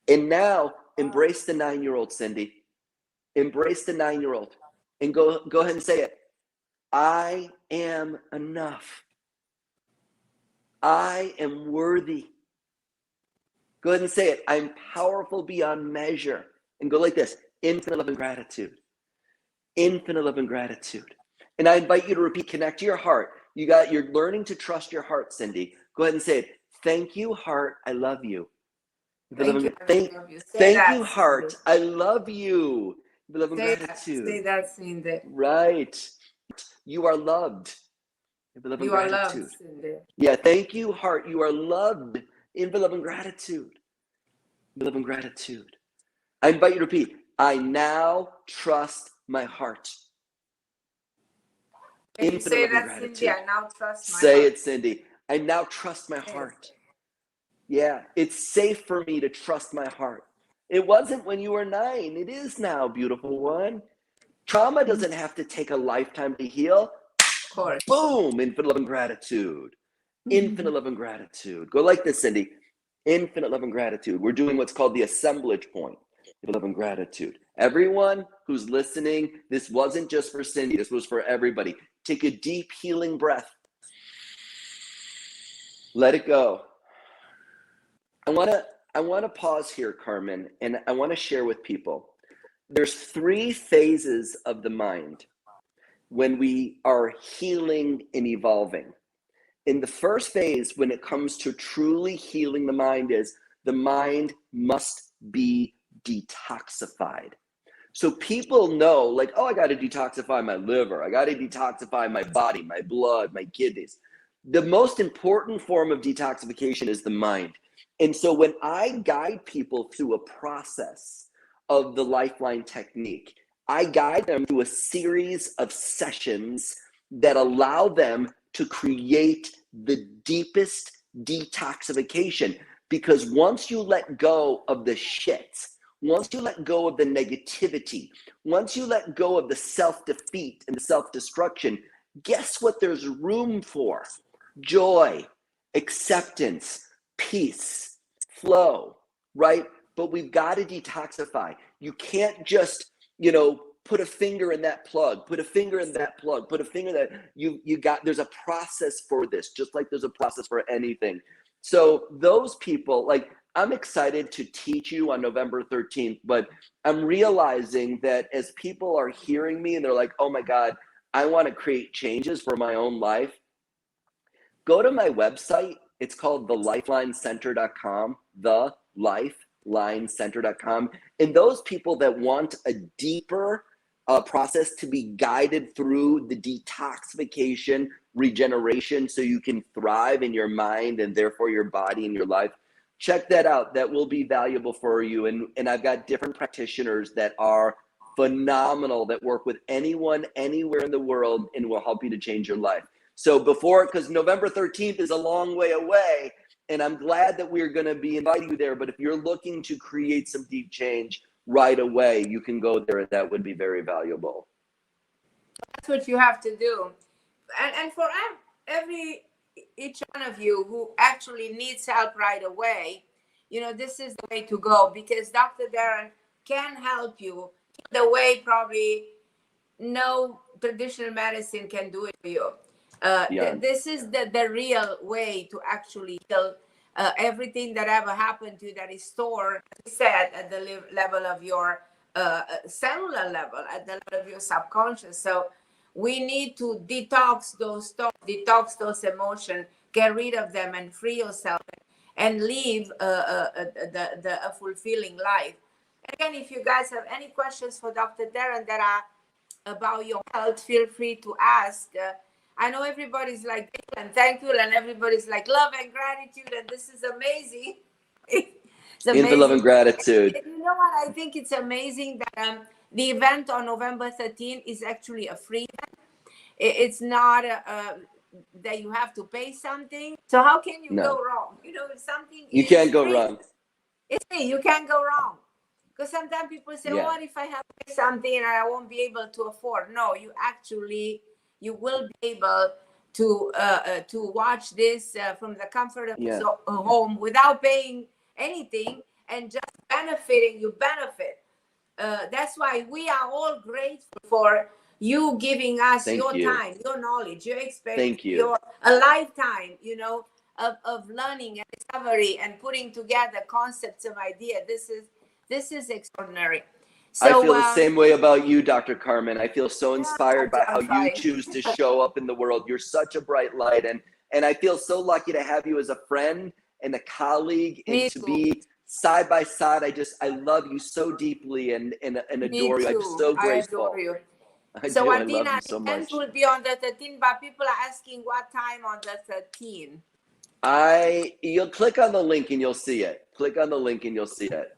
Speaker 2: And now embrace the 9-year-old, Cindy. Embrace the 9-year-old and go ahead and say it. I am enough. I am worthy. Go ahead and say it. I'm powerful beyond measure. And go like this. Infinite love and gratitude. Infinite love and gratitude. And I invite you to repeat, connect to your heart. You're learning to trust your heart, Cindy. Go ahead and say it. Thank you, heart. I love you. Thank you, heart. I love you. Love and gratitude.
Speaker 1: Say that, Cindy.
Speaker 2: Right. You are loved. Love and
Speaker 1: you
Speaker 2: gratitude.
Speaker 1: Are loved, Cindy.
Speaker 2: Yeah, thank you, heart. You are loved. In love and gratitude. Love and gratitude. I invite you to repeat. I now trust my heart.
Speaker 1: Can you say that, Cindy? I now trust my heart.
Speaker 2: Say it, Cindy. I now trust my heart. Yeah, it's safe for me to trust my heart. It wasn't when you were 9. It is now, beautiful one. Trauma doesn't have to take a lifetime to heal.
Speaker 1: Of course.
Speaker 2: Boom, infinite love and gratitude. Infinite love and gratitude. Go like this, Cindy. Infinite love and gratitude. We're doing what's called the assemblage point. Infinite love and gratitude. Everyone who's listening, this wasn't just for Cindy. This was for everybody. Take a deep healing breath. Let it go. I want to pause here, Carmen, and I want to share with people. There's 3 phases of the mind when we are healing and evolving. In the first phase, when it comes to truly healing the mind, is the mind must be detoxified. So people know, like, oh, I got to detoxify my liver. I got to detoxify my body, my blood, my kidneys. The most important form of detoxification is the mind. And so when I guide people through a process of the Lifeline technique, I guide them through a series of sessions that allow them to create the deepest detoxification. Because once you let go of the shit, once you let go of the negativity, once you let go of the self-defeat and the self-destruction, guess what there's room for? Joy, acceptance, peace, flow, right? But we've got to detoxify. You can't just, put a finger in that plug, put a finger in that plug, put a finger in that. There's a process for this, just like there's a process for anything. So those people, I'm excited to teach you on November 13th, but I'm realizing that as people are hearing me and they're like, oh my God, I want to create changes for my own life. Go to my website. It's called thelifelineCenter.com, thelifelineCenter.com. And those people that want a deeper process to be guided through the detoxification, regeneration, so you can thrive in your mind and therefore your body and your life. Check that out. That will be valuable for you. And I've got different practitioners that are phenomenal, that work with anyone, anywhere in the world, and will help you to change your life. So because November 13th is a long way away, and I'm glad that we're going to be inviting you there. But if you're looking to create some deep change right away, you can go there, and that would be very valuable.
Speaker 1: That's what you have to do. And for each one of you who actually needs help right away, this is the way to go, because Dr. Darren can help you the way probably no traditional medicine can do it for you. This is the real way to actually heal everything that ever happened to you that is stored, said, at the level of your cellular level, at the level of your subconscious. So we need to detox those thoughts, detox those emotions, get rid of them, and free yourself and live a fulfilling life. Again, if you guys have any questions for Dr. Darren that are about your health, feel free to ask. I know everybody's like, and thank you, and everybody's like, love and gratitude, and this is amazing. It's amazing.
Speaker 2: Into love and gratitude.
Speaker 1: And you know what? I think it's amazing that the event on November 13th is actually a free event. It's not that you have to pay something. So how can you go wrong? If something
Speaker 2: you can't go wrong.
Speaker 1: It's free. You can't go wrong. Because sometimes people say, what if I have to pay something and I won't be able to afford? No, you will be able to watch this from the comfort of your home without paying anything, and just benefiting. You benefit. That's why we are all grateful for you giving us your time, your knowledge, your experience, a lifetime, of learning and discovery and putting together concepts and ideas. This is extraordinary. So,
Speaker 2: I feel the same way about you, Dr. Carmen. I feel so inspired by how you choose to show up in the world. You're such a bright light, and I feel so lucky to have you as a friend and a colleague, and to be side by side. I love you so deeply and adore you. I'm just so grateful.
Speaker 1: I adore you.
Speaker 2: So
Speaker 1: Adina,
Speaker 2: I love you so much.
Speaker 1: will be on the 13th, but people are asking what time on the 13th.
Speaker 2: You'll click on the link and you'll see it. Click on the link and you'll see it.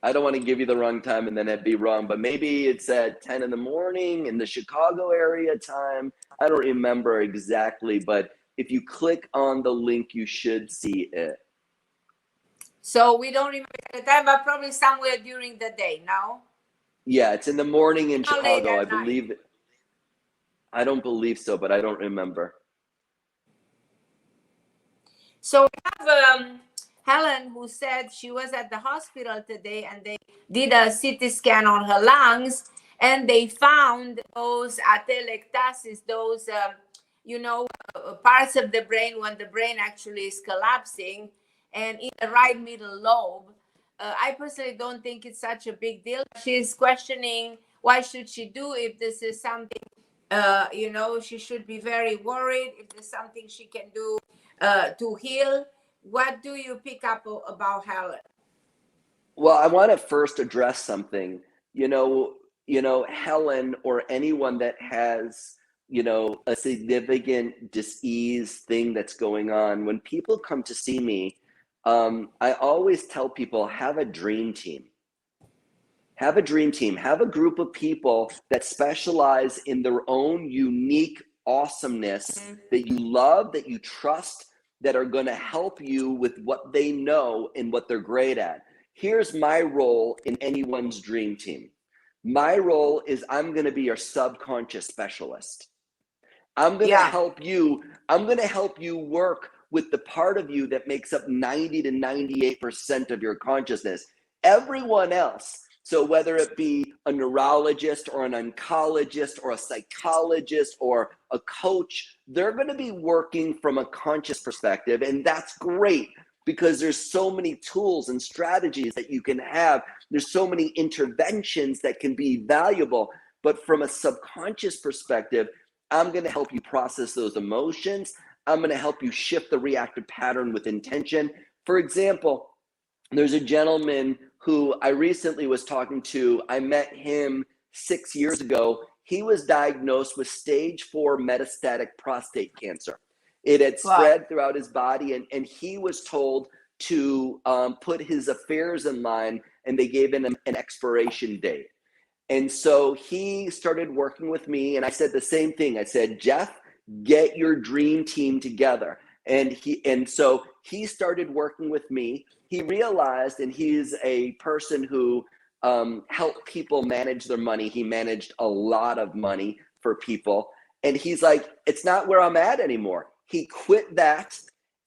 Speaker 2: I don't want to give you the wrong time and then it'd be wrong, but maybe it's at 10 in the morning in the Chicago area time. I don't remember exactly, but if you click on the link, you should see it.
Speaker 1: So we don't remember the time, but probably somewhere during the day, no?
Speaker 2: Yeah, it's in the morning in Chicago, I believe. I don't believe so, but I don't remember.
Speaker 1: So we have Helen, who said she was at the hospital today and they did a CT scan on her lungs, and they found those atelectasis, those parts of the brain when the brain actually is collapsing, and in the right middle lobe. I personally don't think it's such a big deal. She's questioning why should she do if this is something, she should be very worried if there's something she can do to heal. What do you pick up about Helen?
Speaker 2: Well, I want to first address something. Helen, or anyone that has, a significant disease thing that's going on, when people come to see me, I always tell people, have a dream team. Have a dream team. Have a group of people that specialize in their own unique awesomeness that you love, that you trust, that are going to help you with what they know and what they're great at. Here's my role in anyone's dream team. My role is I'm going to be your subconscious specialist. I'm going to help you. I'm going to help you work with the part of you that makes up 90 to 98% of your consciousness. Everyone else, so whether it be a neurologist or an oncologist or a psychologist or a coach, they're going to be working from a conscious perspective. And that's great, because there's so many tools and strategies that you can have. There's so many interventions that can be valuable. But from a subconscious perspective, I'm going to help you process those emotions. I'm going to help you shift the reactive pattern with intention. For example, there's a gentleman who I recently was talking to. I met him 6 years ago, he was diagnosed with stage 4 metastatic prostate cancer. It had spread throughout his body, and he was told to put his affairs in line, and they gave him an expiration date. And so he started working with me, and I said the same thing. I said, Jeff, get your dream team together. And so he started working with me. He realized, and he's a person who helped people manage their money. He managed a lot of money for people. And he's like, it's not where I'm at anymore. He quit that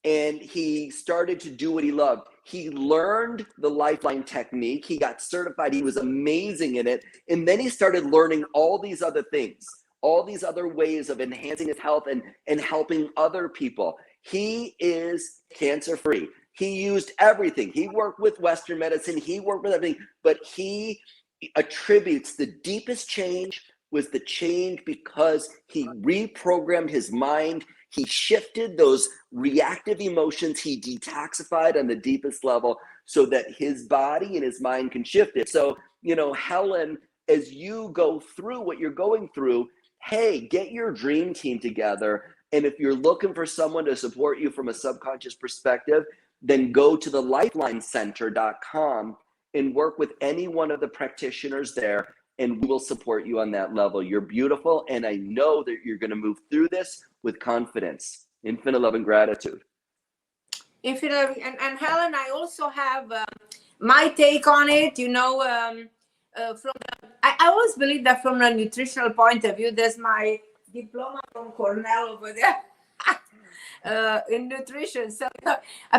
Speaker 2: and he started to do what he loved. He learned the Lifeline technique. He got certified. He was amazing in it. And then he started learning all these other things, all these other ways of enhancing his health and helping other people. He is cancer-free. He used everything. He worked with Western medicine. He worked with everything, but he attributes the deepest change was the change because he reprogrammed his mind. He shifted those reactive emotions. He detoxified on the deepest level so that his body and his mind can shift it. So, you know, Helen, as you go through what you're going through, hey, get your dream team together. And if you're looking for someone to support you from a subconscious perspective, then go to the lifelineCenter.com and work with any one of the practitioners there, and we will support you on that level. You're beautiful, and I know that you're going to move through this with confidence, infinite love and gratitude.
Speaker 1: Infinite love, and Helen, I also have my take on it. You know, I always believe that from a nutritional point of view, there's my diploma from Cornell over there. In nutrition. So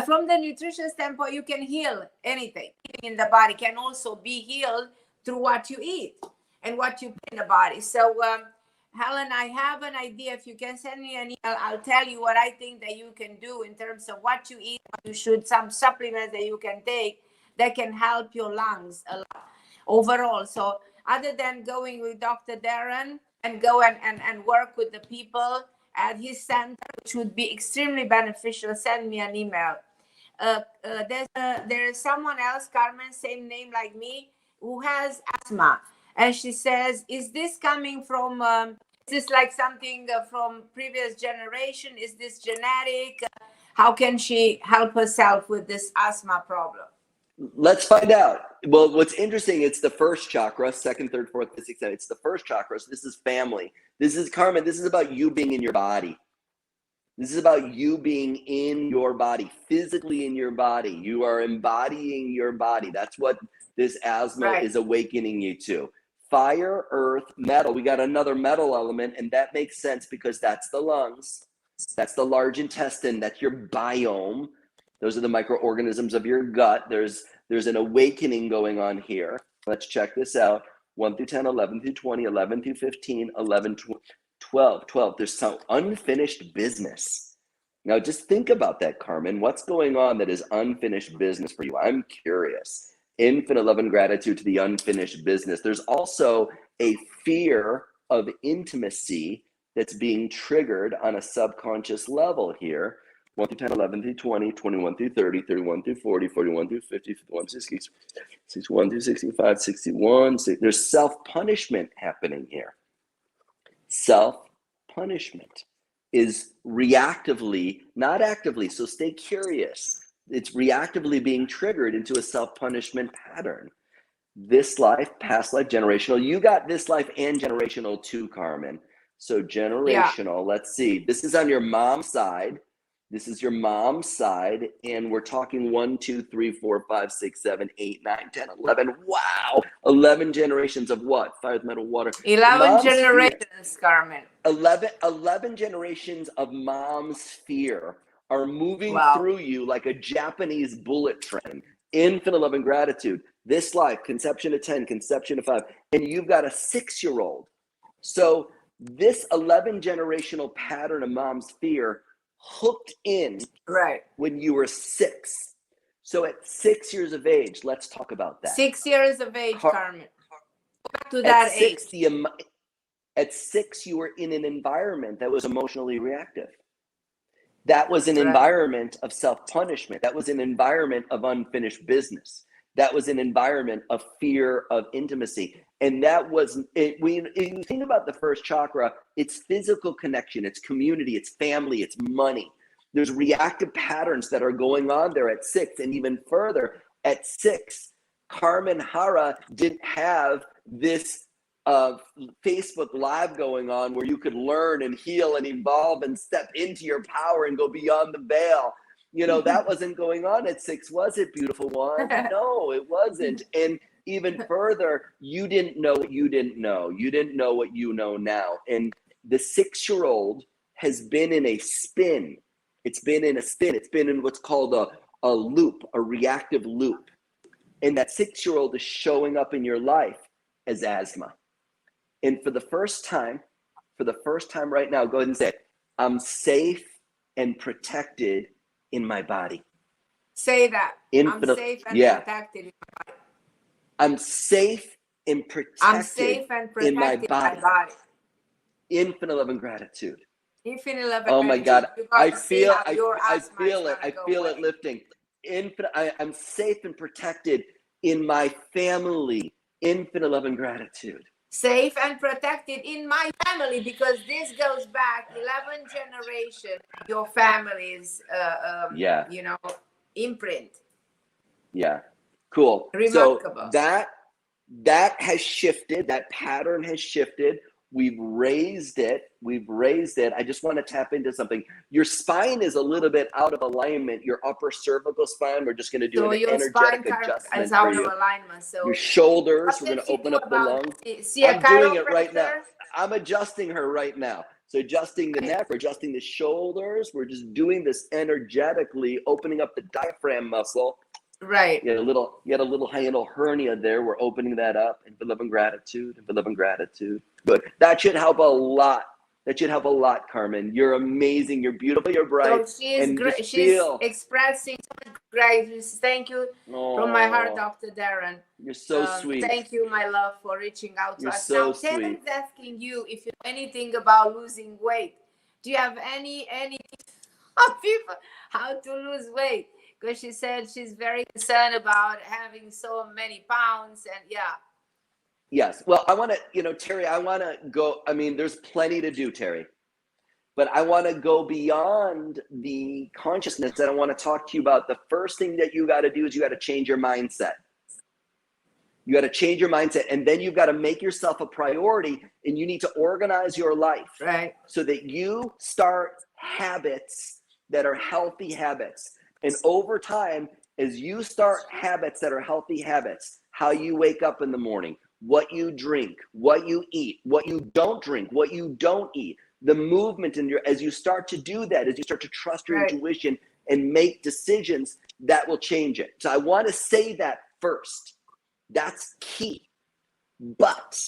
Speaker 1: from the nutrition standpoint, you can heal anything in the body, can also be healed through what you eat and what you put in the body. So Helen, I have an idea. If you can send me an email, I'll tell you what I think that you can do in terms of what you eat, what you should, some supplements that you can take that can help your lungs a lot overall. So other than going with Dr. Darren and go and work with the people at his center, which would be extremely beneficial, send me an email. There is someone else, Carmen, same name like me, who has asthma. And she says, is this coming from, is this like something from previous generation? Is this genetic? How can she help herself with this asthma problem?
Speaker 2: Let's find out. Well, what's interesting, it's the first chakra, second, third, fourth, fifth, sixth, seventh. It's the first chakra. So this is family. This is Carmen. This is about you being in your body. This is about you being in your body, physically in your body. You are embodying your body. That's what this asthma is awakening you to. Fire, earth, metal. We got another metal element, and that makes sense because that's the lungs. That's the large intestine. That's your biome. Those are the microorganisms of your gut. There's an awakening going on here. Let's check this out. 1 through 10, 11 through 20, 11 through 15, 11, 12. There's some unfinished business. Now just think about that, Carmen. What's going on that is unfinished business for you? I'm curious. Infinite love and gratitude to the unfinished business. There's also a fear of intimacy that's being triggered on a subconscious level here. 1 through 10, 11 through 20, 21 through 30, 31 through 40, 41 through 50, 51 through 60, 61 through 65, 61. There's self-punishment happening here. Self-punishment is reactively, not actively, so stay curious. It's reactively being triggered into a self-punishment pattern. This life, past life, generational. You got this life and generational too, Carmen. So generational, let's see. This is on your mom's side. This is your mom's side, and we're talking 1, 2, 3, 4, 5, 6, 7, 8, 9, 10, 11. Wow. 11 generations of what? Fire, metal, water.
Speaker 1: 11 generations, Carmen.
Speaker 2: 11 generations of mom's fear are moving through you like a Japanese bullet train. Infinite love and gratitude. This life, conception to 10, conception to 5, and you've got a 6-year-old. So this 11 generational pattern of mom's fear hooked in when you were 6. So at 6 years of age, let's talk about that.
Speaker 1: 6 years of age, Carmen. Go back to that age.
Speaker 2: At 6, you were in an environment that was emotionally reactive. That was an environment of self-punishment. That was an environment of unfinished business. That was an environment of fear of intimacy. And that was it. When you think about the first chakra, it's physical connection, it's community, it's family, it's money. There's reactive patterns that are going on there at 6, and even further at 6. Carmen Harra didn't have this Facebook Live going on where you could learn and heal and evolve and step into your power and go beyond the veil. You know, that wasn't going on at 6, was it, beautiful one? No, it wasn't. And even further, you didn't know what you didn't know. You didn't know what you know now. And the 6-year-old has been in a spin. It's been in a spin. It's been in what's called a loop, a reactive loop. And that 6-year-old is showing up in your life as asthma. And for the first time right now, go ahead and say it. I'm safe and protected in my body.
Speaker 1: Say that. I'm safe and protected in my body.
Speaker 2: I'm safe and protected in my body. Infinite love and gratitude.
Speaker 1: Infinite love and
Speaker 2: oh my God, I feel it lifting. I'm safe and protected in my family. Infinite love and gratitude.
Speaker 1: Safe and protected in my family, because this goes back 11 generations. Your family's, you know, imprint.
Speaker 2: Yeah, cool.
Speaker 1: Remarkable.
Speaker 2: So that has shifted. That pattern has shifted. We've raised it. I just want to tap into something. Your spine is a little bit out of alignment. Your upper cervical spine, we're just going to do an energetic adjustment for you.
Speaker 1: Alignment, so
Speaker 2: your shoulders, we're going to open up the lungs. I'm doing it right now. I'm adjusting her right now. So adjusting the neck, we're adjusting the shoulders. We're just doing this energetically, opening up the diaphragm muscle.
Speaker 1: Right.
Speaker 2: You had a little hiatal hernia there. We're opening that up. And for love and gratitude, and for love and gratitude. Good. That should help a lot. Carmen. You're amazing. You're beautiful. You're bright.
Speaker 1: So she is great. She's expressing great. Thank you from my heart, Dr. Darren.
Speaker 2: You're so sweet.
Speaker 1: Thank you, my love, for reaching out to us.
Speaker 2: So
Speaker 1: now,
Speaker 2: sweet.
Speaker 1: Darren's asking you if you know anything about losing weight. Do you have any people how to lose weight? Because she said she's very concerned about having so many pounds, and
Speaker 2: Yes. Well, I want to, Terry, I want to go. I mean, there's plenty to do, Terry, but I want to go beyond the consciousness, and I want to talk to you about the first thing that you got to do is you got to change your mindset. You got to change your mindset, and then you've got to make yourself a priority, and you need to organize your life so that you start habits that are healthy habits. And over time, as you start habits that are healthy habits, how you wake up in the morning, what you drink, what you eat, what you don't drink, what you don't eat, the movement in as you start to do that, as you start to trust your intuition and make decisions, that will change it. So I want to say that first. That's key. But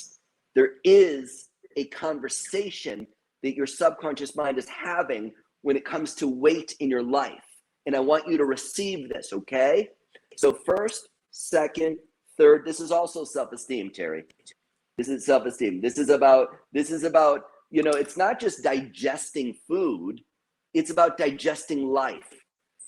Speaker 2: there is a conversation that your subconscious mind is having when it comes to weight in your life. And I want you to receive this, okay? So first, second, third, this is also self-esteem, Terry. This is self-esteem. This is about, it's not just digesting food, it's about digesting life.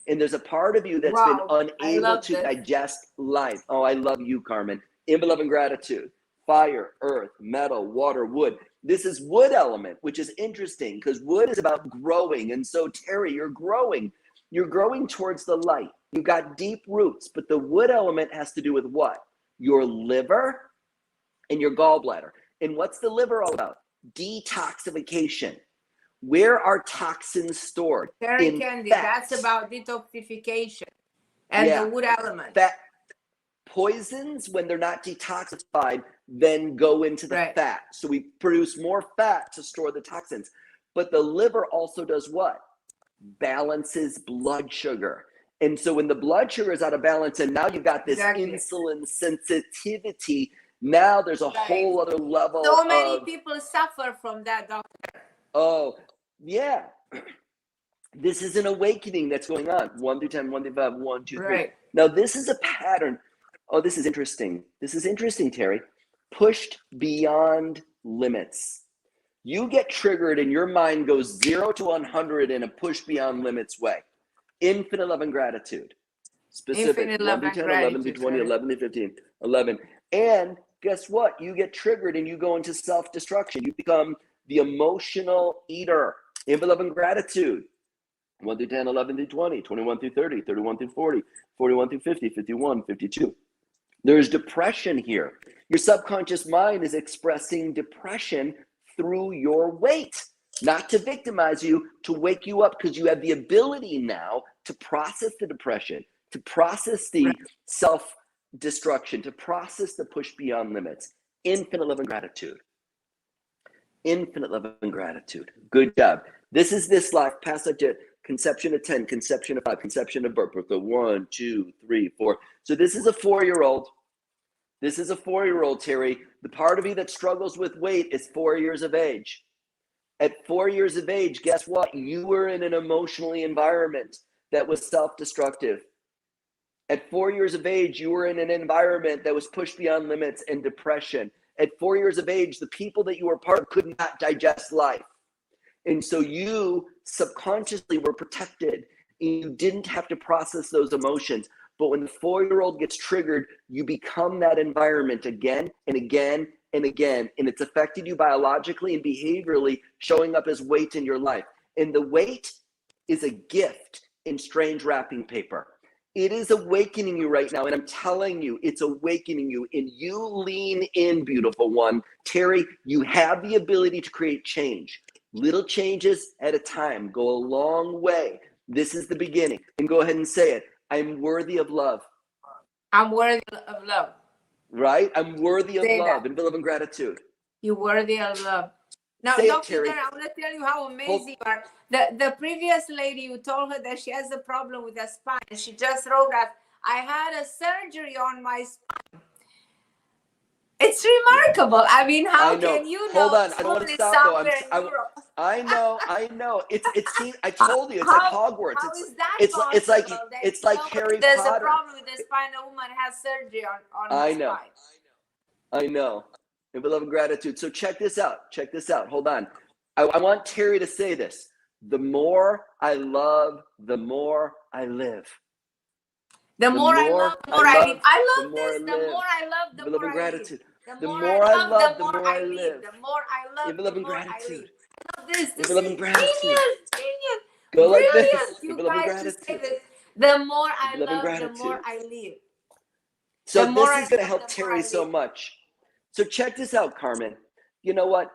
Speaker 2: And there's a part of you that's been unable to digest life. Oh, I love you, Carmen. In love and gratitude. Fire, earth, metal, water, wood. This is wood element, which is interesting because wood is about growing. And so, Terry, you're growing. You're growing towards the light. You've got deep roots, but the wood element has to do with what? Your liver and your gallbladder. And what's the liver all about? Detoxification. Where are toxins stored?
Speaker 1: Very candy. That's about detoxification and the wood element.
Speaker 2: Fat poisons, when they're not detoxified, then go into the fat. So we produce more fat to store the toxins. But the liver also does what? Balances blood sugar. And so when the blood sugar is out of balance, and now you've got this insulin sensitivity, now there's a whole other level.
Speaker 1: So many people suffer from that, doctor.
Speaker 2: Oh, yeah. This is an awakening that's going on. 1 through 10, 1 through 5, 1, 2, 3. Now, this is a pattern. Oh, this is interesting. This is interesting, Terry. Pushed beyond limits. You get triggered and your mind goes 0 to 100 in a push beyond limits way. Infinite love and gratitude. Specific.
Speaker 1: Infinite love
Speaker 2: 1 through 10,
Speaker 1: and
Speaker 2: 11 through 20, 11 through 15, 11. And guess what? You get triggered and you go into self-destruction. You become the emotional eater. In love and gratitude. 1 through 10, 11 through 20, 21 through 30, 31 through 40, 41 through 50, 51, 52. There's depression here. Your subconscious mind is expressing depression through your weight, not to victimize you, to wake you up, because you have the ability now to process the depression, to process the self-destruction, to process the push beyond limits. Infinite love and gratitude. Infinite love and gratitude. Good job. This is this life, passage to conception of 10, conception of 5, conception of birth. So 1, 2, 3, 4. So this is a 4-year-old. This is a 4-year-old, Terry. The part of you that struggles with weight is 4 years of age. At 4 years of age, guess what? You were in an emotionally environment that was self-destructive. At 4 years of age, you were in an environment that was pushed beyond limits and depression. At 4 years of age, the people that you were part of could not digest life. And so you subconsciously were protected. And you didn't have to process those emotions. But when the 4-year-old gets triggered, you become that environment again and again and again. And it's affected you biologically and behaviorally, showing up as weight in your life. And the weight is a gift in strange wrapping paper. It is awakening you right now. And I'm telling you, it's awakening you. And you lean in, beautiful one. Terry, you have the ability to create change. Little changes at a time go a long way. This is the beginning. And go ahead and say it. I'm worthy of love.
Speaker 1: I'm worthy of love.
Speaker 2: Right? I'm worthy of
Speaker 1: Say
Speaker 2: love
Speaker 1: that.
Speaker 2: and love and gratitude.
Speaker 1: You're worthy of love. Now,
Speaker 2: Say
Speaker 1: Dr.
Speaker 2: it,
Speaker 1: Darren, I want to tell you how amazing you are. The previous lady, you told her that she has a problem with her spine. She just wrote that, I had a surgery on my spine. It's remarkable. I mean, how can you know?
Speaker 2: Hold on. I don't want to stop though. I know. It's I told you, it's like Hogwarts.
Speaker 1: How is that
Speaker 2: it's
Speaker 1: possible?
Speaker 2: it's like Harry
Speaker 1: There's
Speaker 2: Potter.
Speaker 1: There's a problem with the spine. A woman has surgery on
Speaker 2: I
Speaker 1: her
Speaker 2: know.
Speaker 1: spine.
Speaker 2: I know. And we love and gratitude. So check this out. Check this out. Hold on. I want Terry to say this. The more I love, the more I live.
Speaker 1: The more I love, the more I live. I love this. The more I love, the more I live.
Speaker 2: The more I love, the more I live.
Speaker 1: The more I love, the more I live. I love this. This is genius.
Speaker 2: Go like this.
Speaker 1: You guys just say this. The more I love, the more I live.
Speaker 2: So this is going to help Terry so much. So check this out, Carmen. You know what?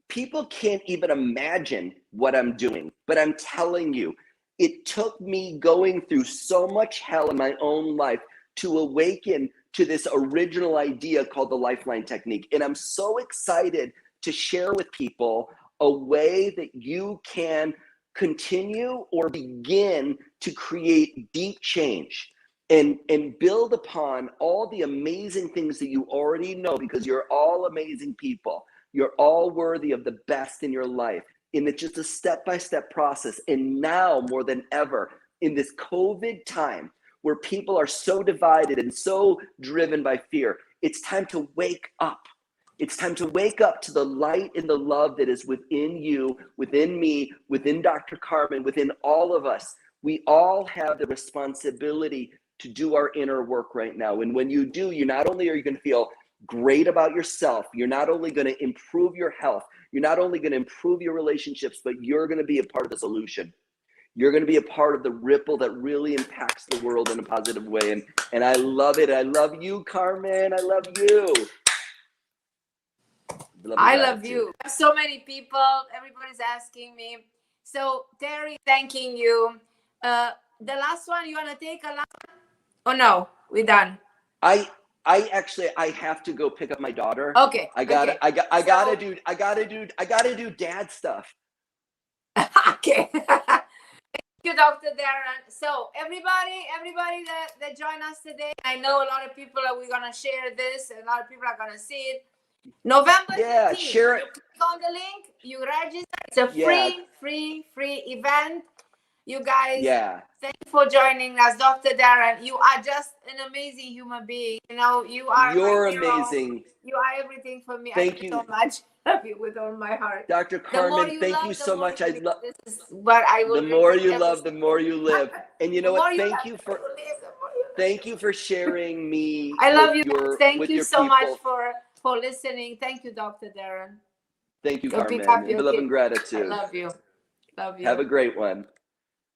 Speaker 2: People can't even imagine what I'm doing, but I'm telling you, it took me going through so much hell in my own life to awaken to this original idea called the Lifeline technique. And I'm so excited to share with people a way that you can continue or begin to create deep change and build upon all the amazing things that you already know, because you're all amazing people. You're all worthy of the best in your life. And it's just a step-by-step process. And now more than ever, in this COVID time where people are so divided and so driven by fear, it's time to wake up. It's time to wake up to the light and the love that is within you, within me, within Dr. Carmen, within all of us. We all have the responsibility to do our inner work right now. And when you do, you not only are you going to feel great about yourself, you're not only going to improve your health, you're not only going to improve your relationships, but you're going to be a part of the solution. You're going to be a part of the ripple that really impacts the world in a positive way. And I love it. I love you, Carmen. I love you.
Speaker 1: I love you. So many people, everybody's asking me. So Terry, thanking you. The last one, you want to take a last one? Oh no, we're done.
Speaker 2: I have to go pick up my daughter.
Speaker 1: Okay.
Speaker 2: I gotta do dad stuff.
Speaker 1: Okay. Thank you, Dr. Darren. So everybody that joined us today, I know a lot of people we're gonna share this, and a lot of people are gonna see it. November 15th,
Speaker 2: share it.
Speaker 1: You click on the link, you register. It's a free event. You guys, thank you for joining us, Dr. Darren. You are just an amazing human being. You know, you're
Speaker 2: amazing.
Speaker 1: You are everything for me.
Speaker 2: Thank you
Speaker 1: so much. Love you with all my heart.
Speaker 2: Dr. Carmen, thank you so much. I love
Speaker 1: this is what I will.
Speaker 2: The more you love, the more you live. And you know what? Thank you for sharing me.
Speaker 1: I love you. Thank you so much for for listening. Thank you, Dr. Darren.
Speaker 2: Thank you,
Speaker 1: Go pick
Speaker 2: Carmen.
Speaker 1: up your
Speaker 2: Love
Speaker 1: kid.
Speaker 2: and
Speaker 1: I
Speaker 2: gratitude.
Speaker 1: love you. Love you.
Speaker 2: Have a great one.